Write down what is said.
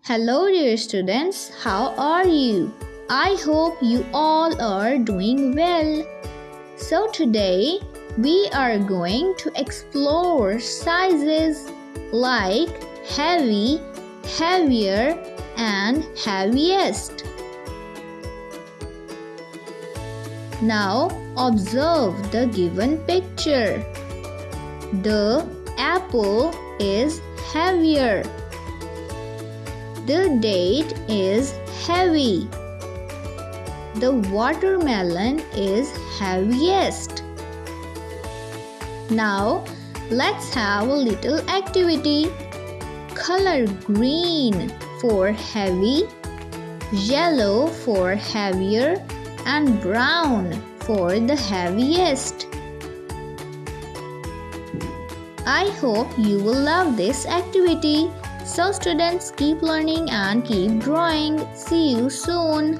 Hello dear students, how are you? I hope you all are doing well. So today we are going to explore sizes like heavy, heavier and heaviest. Now observe the given picture. The apple is heavier. The date is heavy. The watermelon is heaviest. Now let's have a little activity. Color green for heavy, yellow for heavier, and brown for the heaviest. I hope you will love this activity. So students, keep learning and keep drawing. See you soon.